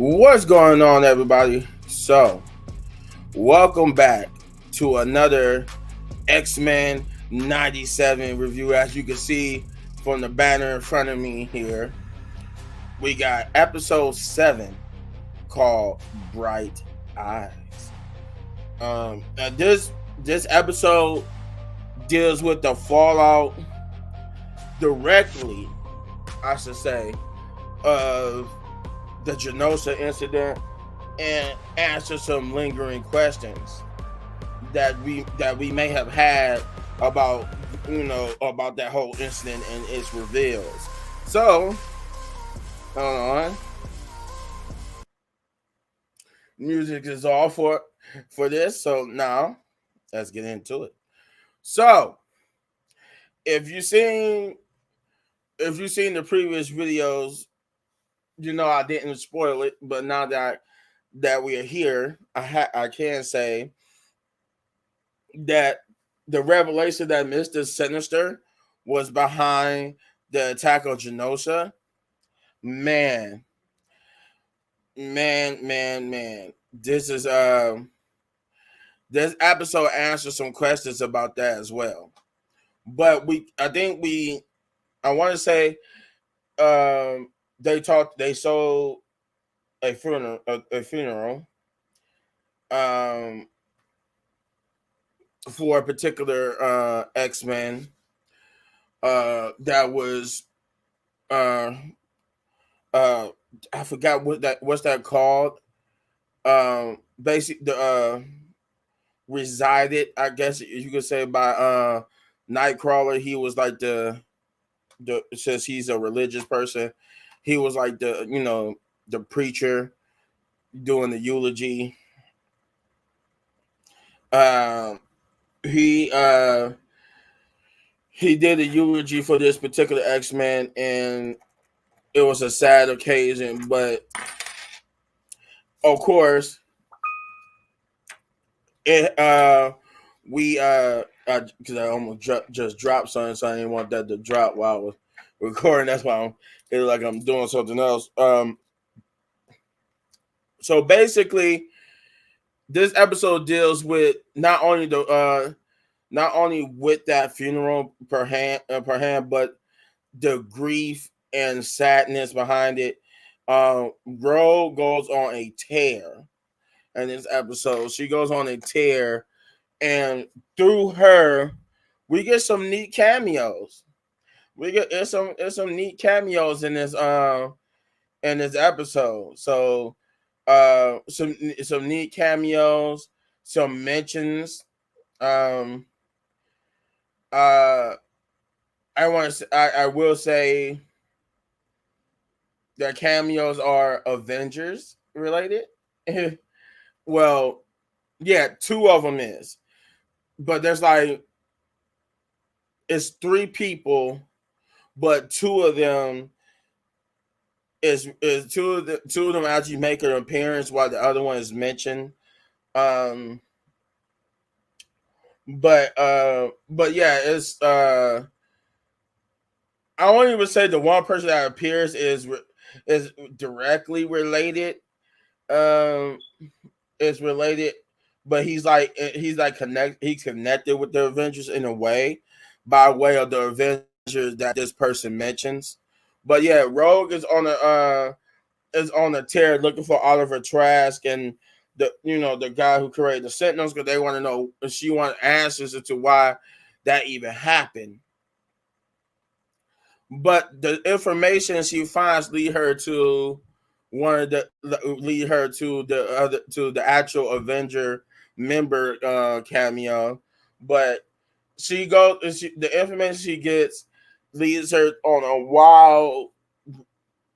What's going on, everybody? So, welcome back to another X-Men 97 review. As you can see from the banner in front of me here, we got episode 7 called Bright Eyes. This episode deals with the fallout directly, I should say, of the Genosha incident and answer some lingering questions that we may have had about about that whole incident and its reveals. So, hold on. Music is all for this. So now let's get into it. So, if you seen if you've seen the previous videos, you know I didn't spoil it, but now that we are here, I can say that the revelation that Mr. Sinister was behind the attack on Genosha, man, man. This episode answers some questions about that as well. But I want to say they sold a funeral um for a particular X-Men that was uh uh I forgot what's that called. Basic the resided, I guess you could say, by Nightcrawler. He was like the since he's a religious person, he was like the preacher doing the eulogy. Um he he did a eulogy for this particular X-Men, and it was a sad occasion, but of course it we because I almost just dropped something, so I didn't want that to drop while I was recording. That's why it look like I'm doing something else. So basically, this episode deals with not only with that funeral per hand, but the grief and sadness behind it. Rogue goes on a tear in this episode. She goes on a tear, and through her, we get some neat cameos. We get there's some neat cameos in this episode. So some neat cameos, some mentions. Um uh I will say that cameos are Avengers related. Well, yeah, two of them is. But there's like it's three people, but two of them actually make an appearance while the other one is mentioned. Um, but yeah, it's I won't even say the one person that appears is directly related. Um, is related, but he's connected with the Avengers in a way, by way of the Avengers that this person mentions. But yeah, Rogue is on a tear looking for Oliver Trask and the guy who created the Sentinels, because they want to know, she wants answers as to why that even happened. But the information she finds lead her to the actual Avenger member cameo. But the information she gets leads her on a wild,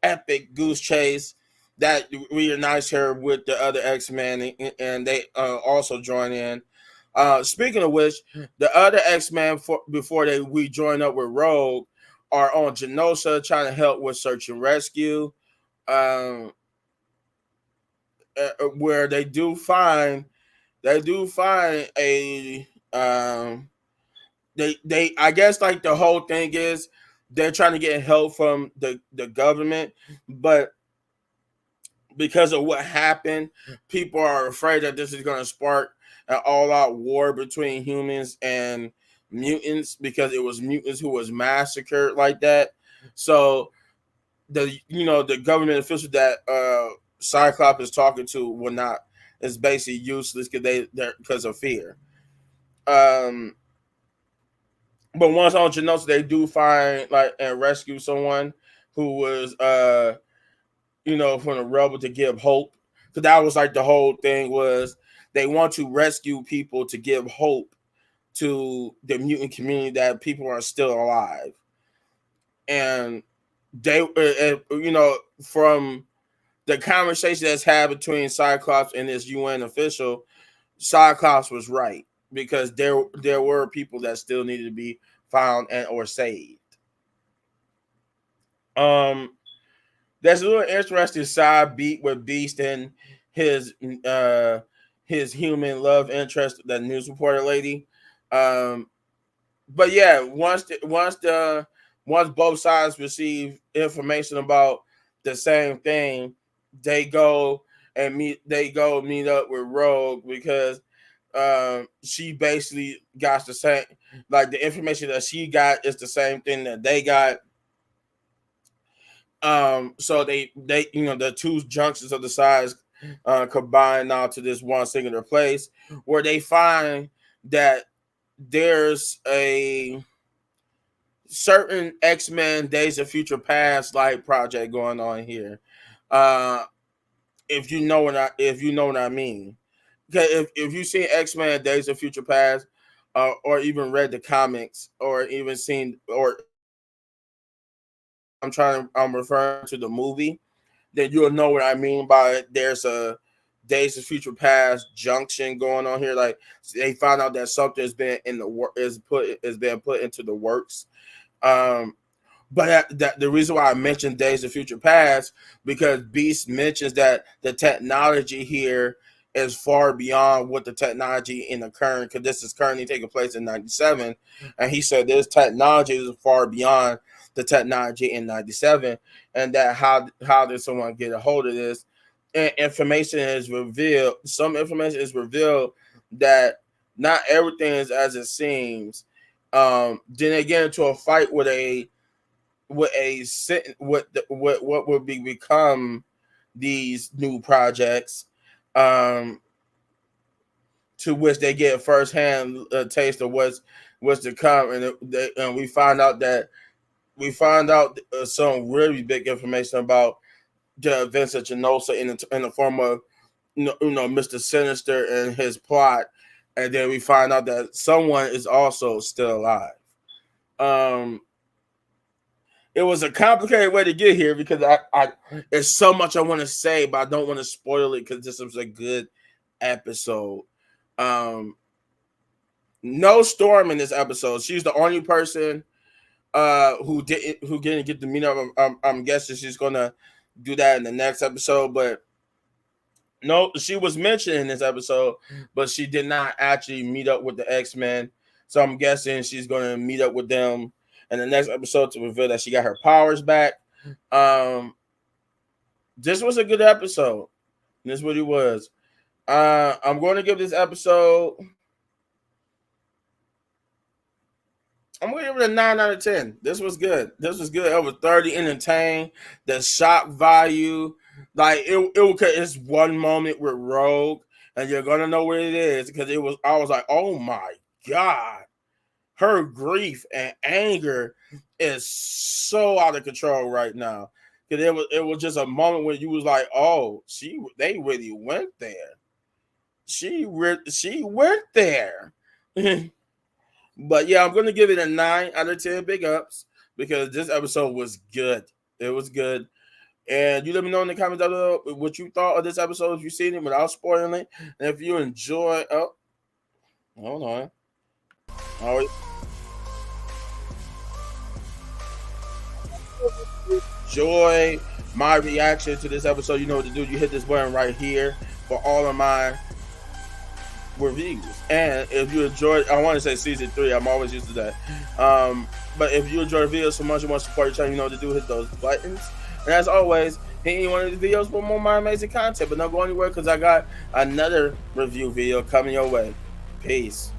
epic goose chase that reunites her with the other X-Men, and they also join in. Speaking of which, the other X-Men, before we join up with Rogue, are on Genosha trying to help with search and rescue, um, where they do find a they I guess, like, the whole thing is they're trying to get help from the government, but because of what happened, people are afraid that this is going to spark an all-out war between humans and mutants because it was mutants who was massacred like that. So the government official that Cyclops is talking to will not is basically useless because of fear. Um, but once on Genosha, they do find like and rescue someone who was from the rebel to give hope. So that was like the whole thing was they want to rescue people to give hope to the mutant community that people are still alive. And they, from the conversation that's had between Cyclops and this UN official, Cyclops was right because there were people that still needed to be found and or saved. There's a little interesting side beat with Beast and his his human love interest, the news reporter lady. But yeah, once both sides receive information about the same thing, they go meet up with Rogue because she basically got the same, like the information that she got is the same thing that they got. So they the two junctions of the sides combine now to this one singular place where they find that there's a certain X-Men Days of Future Past like project going on here. If you know what I mean. Okay, if you've seen X-Men Days of Future Past, or even read the comics, or even seen, or I'm referring to the movie, then you'll know what I mean by it. There's a Days of Future Past junction going on here. Like they found out that something has been in the work is been put into the works. But that the reason why I mentioned Days of Future Past because Beast mentions that the technology here is far beyond what the technology in the current, because this is currently taking place in 97, and he said this technology is far beyond the technology in 97, and that how did someone get a hold of this? And information is revealed. Some information is revealed that not everything is as it seems. Then they get into a fight with what would become these new projects, to which they get a firsthand taste of what's to come, and we find out some really big information about the events of Genosha in the form of Mr. Sinister and his plot, and then we find out that someone is also still alive. It was a complicated way to get here because I there's so much I want to say, but I don't want to spoil it because this was a good episode. No Storm in this episode. She's the only person who didn't get to meet up. I'm guessing she's gonna do that in the next episode, but no, she was mentioned in this episode, but she did not actually meet up with the X-Men. So I'm guessing she's gonna meet up with them in the next episode to reveal that she got her powers back. This was a good episode. This is what it was. I'm going to give this episode. I'm going to give it a 9 out of 10. This was good. It was 30 entertained. The shock value, like it's one moment with Rogue, and you're gonna know what it is because I was like, oh my god, her grief and anger is so out of control right now. Because it was just a moment when you was like, oh, they really went there. She went there. But yeah, I'm gonna give it a 9 out of 10 big ups because this episode was good. It was good. And you let me know in the comments down below what you thought of this episode if you've seen it without spoiling it. And if you enjoy, hold on. All right. Enjoy my reaction to this episode, you know what to do. You hit this button right here for all of my reviews. And if you enjoyed, I want to say season 3, I'm always used to that. But if you enjoy the video so much, you want to support your channel, you know what to do. Hit those buttons. And as always, any one of these videos for more my amazing content. But don't go anywhere because I got another review video coming your way. Peace.